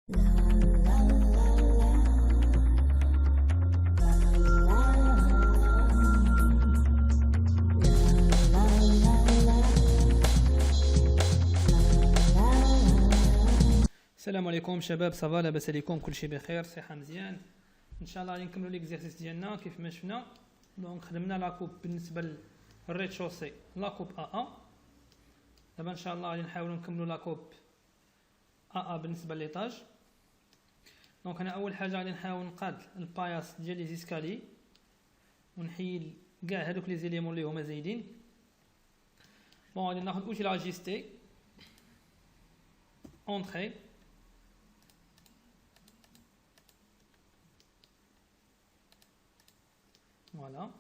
السلام عليكم شباب، صافا لاباس عليكم؟ كلشي بخير، صحه مزيان ان شاء الله. غادي نكملوا ليكزيرسيس ديالنا كيف ما شفنا. دونك خدمنا لاكوب بالنسبه للريد شوسي، لاكوب ا دابا ان شاء الله غادي نحاولوا نكملوا لاكوب ا بالنسبه لليطاج. دونك انا اول حاجه غادي نحاول نقاد الباياس ديال لي زيسكالي ونحيد كاع هذوك لي زيليمون اللي هما زايدين. بون غادي ناخذ اوتي لاجيستي اونطري. Voilà.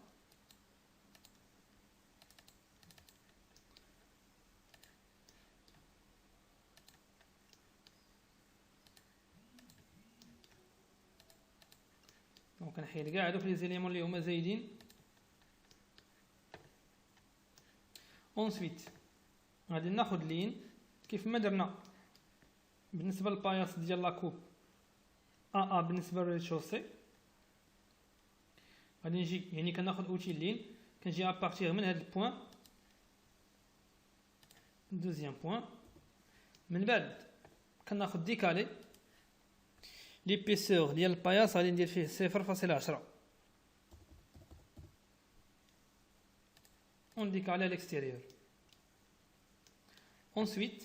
دونك كنحيد كاع هادوك لي زيليمون اللي هما زايدين. اونسويت غادي ناخذ لين كيف ما درنا بالنسبه للباياس ديال لاكوب ا بالنسبه للريشوسي. غادي نجي يعني كناخذ اوتي لين، كنجي ابارتيغ من هذا البوين دوزيام بوين، من بعد كناخذ ديكالي ليبيسور ديال الباياس غادي ندير فيه 0.10 اون ديكالي على الاكستيريور. ensuite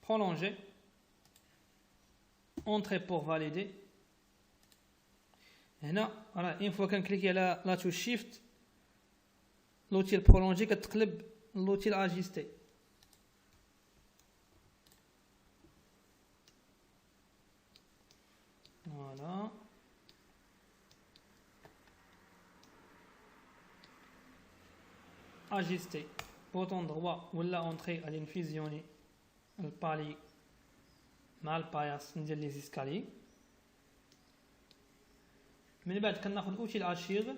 prolonger entrer pour valider. هنا راه اين فوا كنكليكي على لا توش شيفت لوتيل برولونجي كتقلب لوتيل اجيستي. فوالا اجيستي بوطون دروا ولا اونطري. غادي نفيزيوني البالي مع الباياس ندير لي زيسكالي. من بعد كناخذ اوتي الاشيغ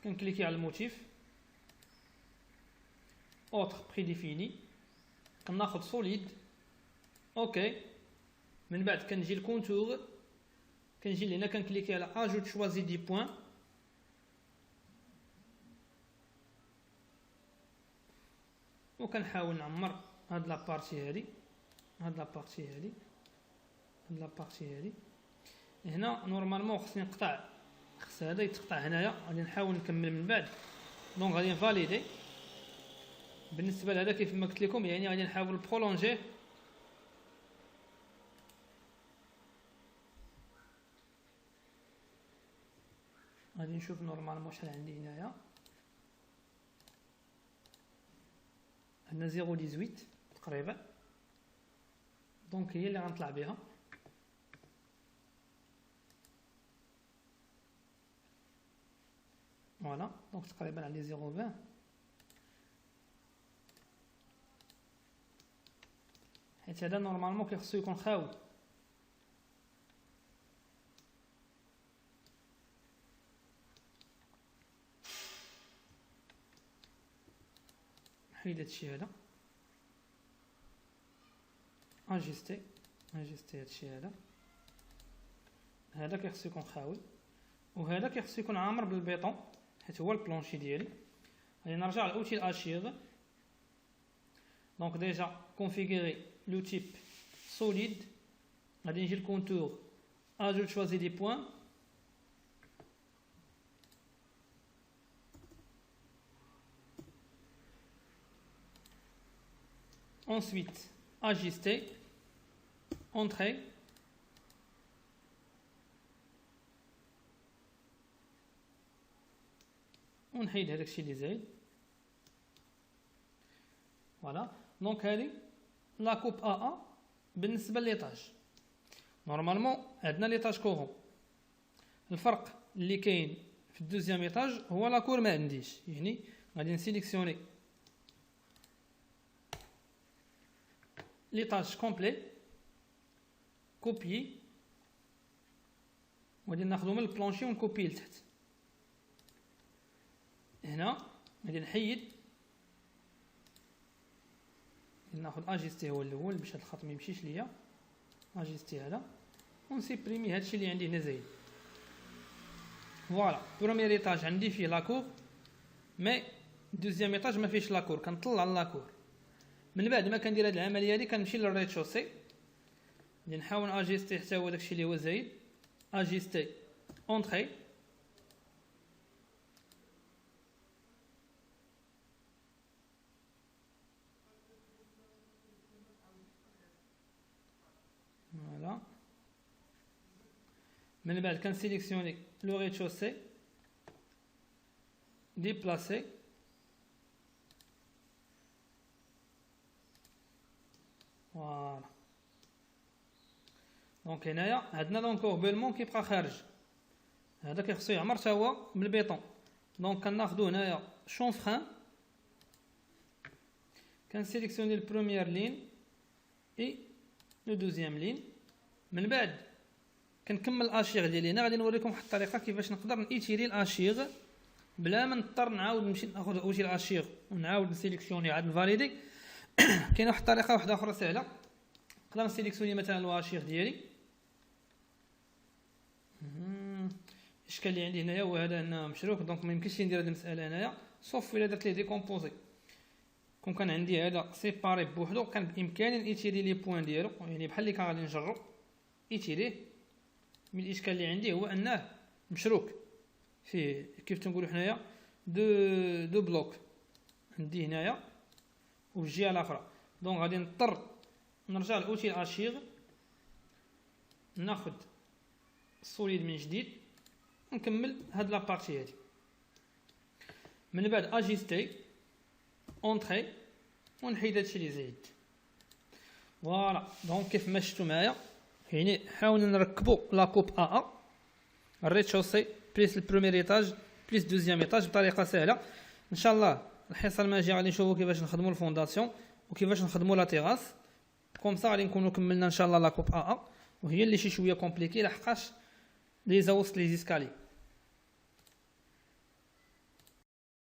كنكليكي على الموتيف اوتر بري ديفيني، كناخذ سوليد اوكي. من بعد كنجي الكونتور، كنجي لهنا كنكليكي على اجوت شوازي دي بوين وكنحاول نعمر هاد لابارتي هادي، هاد لابارتي هادي، هاد لابارتي هادي. هنا نورمالمون خصني نقطع، خص هذا يتقطع هنايا. غادي نحاول نكمل من بعد. دونك غادي نفاليدي بالنسبه لهذا كيف ما قلت لكم، يعني غادي نحاول برولونجيه غادي نشوف نورمالمون شحال عندي هنايا. عندنا 0.18 تقريبا، دونك هي اللي غنطلع بها. فوالا دونك تقريبا عندي 0.20. حيت هذا نورمالمون كيخصو يكون خاوي. نحيد هادشي هذا، اجيستي هادشي هذا كيخصو يكون خاوي، وهذا كيخصو يكون عامر بالبيطون حيت هو البلونشي ديالي. غادي نرجع لاوتي الاشيغ. دونك ديجا كونفيغوري لو تيب سوليد. غادي نجي الكونتور اجوت شوازي دي بوين، ensuite ajuster entrer ونحيد هذاك الشيء اللي زايد. فوالا دونك هذه لاكوب ا بالنسبه لليطاج. نورمالمون عندنا ليطاج كورون، الفرق اللي كاين في الدوزيام ايطاج هو لاكور ما عنديش، يعني غادي نسيليكسيوني ليطاج كومبلي كوبيي، وغادي ناخذو من البلونشي ونكوبيه لتحت. هنا غادي نحيد ناخذ اجيستي هو الاول باش هاد الخط ما يمشيش ليا. اجيستي هذا ونسيبريمي هادشي اللي عندي هنا زايد. فوالا بروميير ايطاج عندي فيه لاكور، مي دوزيام ايطاج ما فيهش لاكور، كنطلع لاكور. من بعد ما كندير هاد العمليه هادي كنمشي للريد شوسي اللي نحاول اجيستي حتى هو داكشي اللي هو زايد. اجيستي اونطري، فوالا. من بعد كنسيليكسيوني لو ريد شوسي، ديبلاسي، فوالا. دونك هنايا عندنا دونك كوربيلمون كيبقى خارج، هذا كيخصو يعمر حتى هو بالبيطون. دونك كناخدو هنايا شونفران، كنسيليكسيوني البروميير لين اي لو دوزيام لين. من بعد كنكمل الاشيغ ديالي. هنا غادي نوريكم واحد الطريقه كيفاش نقدر نيتيري الاشيغ بلا ما نضطر نعاود نمشي ناخذ اوتي الاشيغ ونعاود نسيليكسيوني عاد نفاليدي. كاينه واحد الطريقه واحده اخرى سهله، نقدر نسيليكسيوني مثلا الاشيغ ديالي. الاشكال اللي عندي هنايا هو هذا هنا مشروك، دونك ما يمكنش ندير هذه المساله هنايا صوف الا درت ليه ديكومبوزي. كون كان عندي هذا سيباري بوحدو كان بامكاني نيتيري لي بوين ديالو، يعني بحال اللي كان غادي نجرو ايتيريه. من الاشكال اللي عندي هو انه مشروك فيه كيف تنقولوا حنايا دو بلوك عندي هنايا وفي الجهه الاخرى. دونك غادي نضطر نرجع لاوتي الاشيغ، ناخذ السوليد من جديد ونكمل هاد لابارتي هادي. من بعد اجيستي اونطري ونحيد هادشي اللي زايد. فوالا دونك كيف ما شفتوا معايا، يعني حاولنا نركبوا لاكوب ا الريد شوسي بليس البروميير ايطاج بليس دوزيام ايطاج بطريقه سهله. ان شاء الله الحصه الماجيه غادي نشوفوا كيفاش نخدموا الفونداسيون وكيفاش نخدموا لا تيغاس. كوم سا غادي نكونوا كملنا ان شاء الله لاكوب ا، وهي اللي شي شويه كومبليكي لحقاش لي زاوست لي زيسكالي.